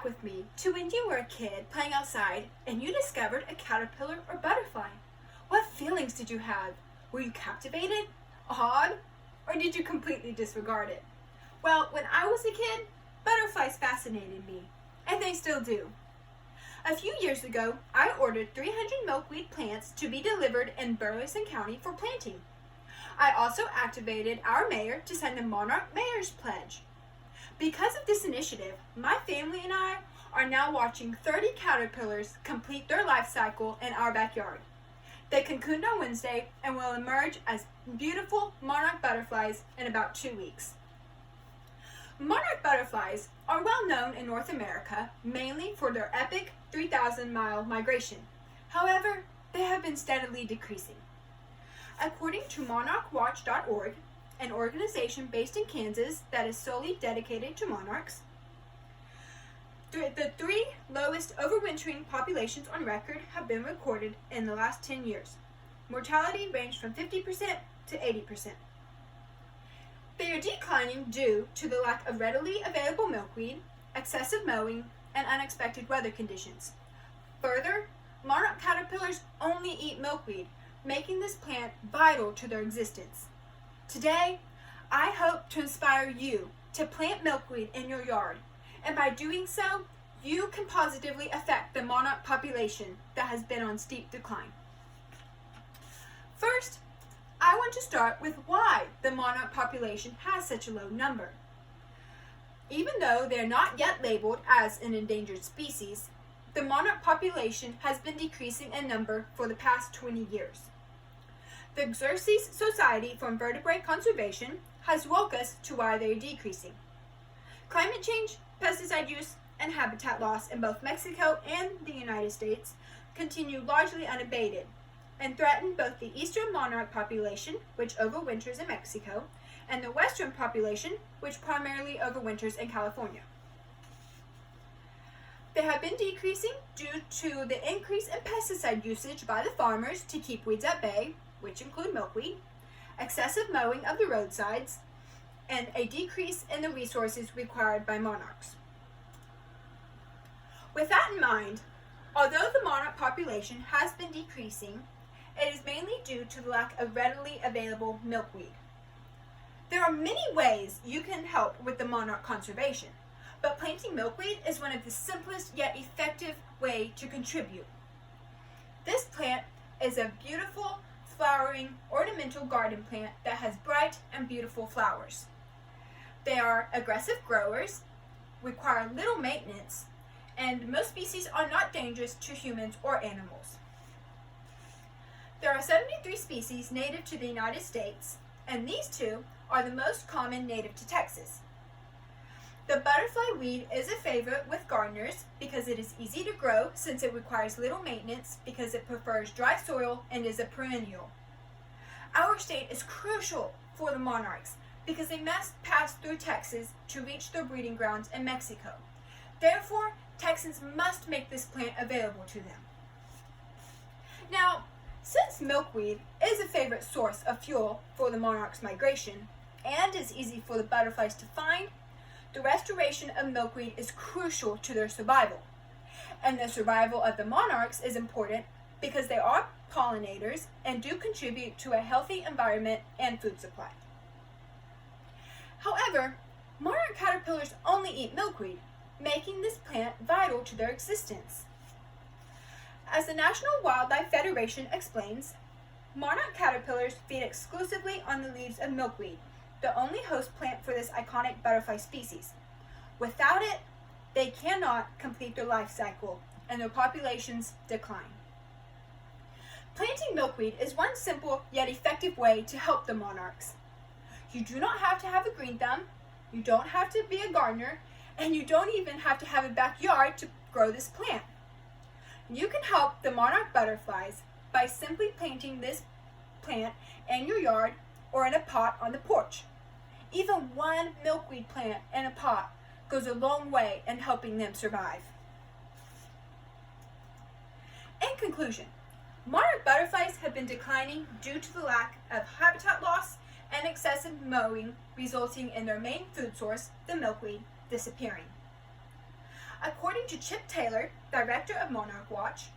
back with me to when you were a kid playing outside and you discovered a caterpillar or butterfly. What feelings did you have? Were you captivated, awed, or did you completely disregard it? Well, when I was a kid, butterflies fascinated me, and they still do. A few years ago, I ordered 300 milkweed plants to be delivered in Burleson County for planting. I also activated our mayor to sign the Monarch Mayor's Pledge. Because of this initiative, my family and I are now watching 30 caterpillars complete their life cycle in our backyard. They cocooned on Wednesday and will emerge as beautiful monarch butterflies in about 2 weeks. Monarch butterflies are well known in North America, mainly for their epic 3,000-mile migration. However, they have been steadily decreasing. According to monarchwatch.org, an organization based in Kansas that is solely dedicated to monarchs, the 3 lowest overwintering populations on record have been recorded in the last 10 years. Mortality ranged from 50% to 80%. They are declining due to the lack of readily available milkweed, excessive mowing, and unexpected weather conditions. Further, monarch caterpillars only eat milkweed, making this plant vital to their existence. Today, I hope to inspire you to plant milkweed in your yard, and by doing so, you can positively affect the monarch population that has been on steep decline. First, I want to start with why the monarch population has such a low number. Even though they are not yet labeled as an endangered species, the monarch population has been decreasing in number for the past 20 years. The Xerces Society for Invertebrate Conservation has woke us to why they are decreasing. Climate change, pesticide use, and habitat loss in both Mexico and the United States continue largely unabated and threaten both the eastern monarch population, which overwinters in Mexico, and the western population, which primarily overwinters in California. They have been decreasing due to the increase in pesticide usage by the farmers to keep weeds at bay, which include milkweed, excessive mowing of the roadsides, and a decrease in the resources required by monarchs. With that in mind, although the monarch population has been decreasing, it is mainly due to the lack of readily available milkweed. There are many ways you can help with the monarch conservation, but planting milkweed is one of the simplest yet effective way to contribute. This plant is a beautiful, flowering, ornamental garden plant that has bright and beautiful flowers. They are aggressive growers, require little maintenance, and most species are not dangerous to humans or animals. There are 73 species native to the United States, and these 2 are the most common native to Texas. The butterfly weed is a favorite with gardeners because it is easy to grow since it requires little maintenance because it prefers dry soil and is a perennial. Our state is crucial for the monarchs because they must pass through Texas to reach their breeding grounds in Mexico. Therefore, Texans must make this plant available to them. Now, since milkweed is a favorite source of fuel for the monarch's migration and is easy for the butterflies to find, the restoration of milkweed is crucial to their survival. And the survival of the monarchs is important because they are pollinators and do contribute to a healthy environment and food supply. However, monarch caterpillars only eat milkweed, making this plant vital to their existence. As the National Wildlife Federation explains, monarch caterpillars feed exclusively on the leaves of milkweed, the only host plant for this iconic butterfly species. Without it, they cannot complete their life cycle and their populations decline. Planting milkweed is one simple yet effective way to help the monarchs. You do not have to have a green thumb, you don't have to be a gardener, and you don't even have to have a backyard to grow this plant. You can help the monarch butterflies by simply planting this plant in your yard or in a pot on the porch. Even one milkweed plant in a pot goes a long way in helping them survive. In conclusion, monarch butterflies have been declining due to the lack of habitat loss and excessive mowing, resulting in their main food source, the milkweed, disappearing. According to Chip Taylor, director of Monarch Watch,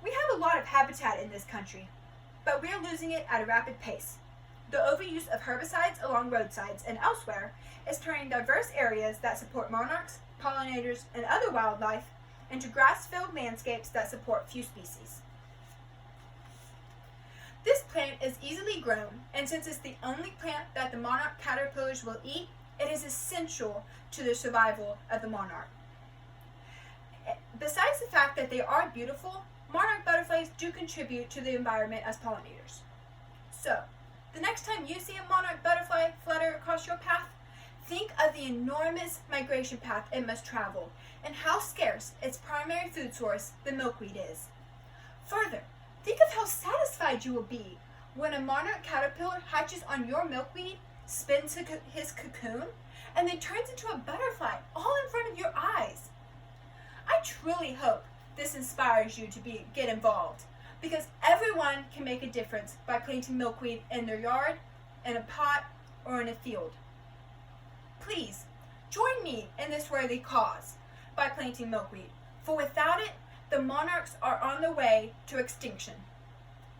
we have a lot of habitat in this country, but we are losing it at a rapid pace. The overuse of herbicides along roadsides and elsewhere is turning diverse areas that support monarchs, pollinators, and other wildlife into grass-filled landscapes that support few species. This plant is easily grown, and since it's the only plant that the monarch caterpillars will eat, it is essential to the survival of the monarch. Besides the fact that they are beautiful, monarch butterflies do contribute to the environment as pollinators. So, the next time you see a monarch butterfly flutter across your path, think of the enormous migration path it must travel and how scarce its primary food source, the milkweed, is. Further, think of how satisfied you will be when a monarch caterpillar hatches on your milkweed, spins his cocoon, and then turns into a butterfly all in front of your eyes. I truly hope this inspires you to get involved, because everyone can make a difference by planting milkweed in their yard, in a pot, or in a field. Please, join me in this worthy cause by planting milkweed, for without it, the monarchs are on their way to extinction.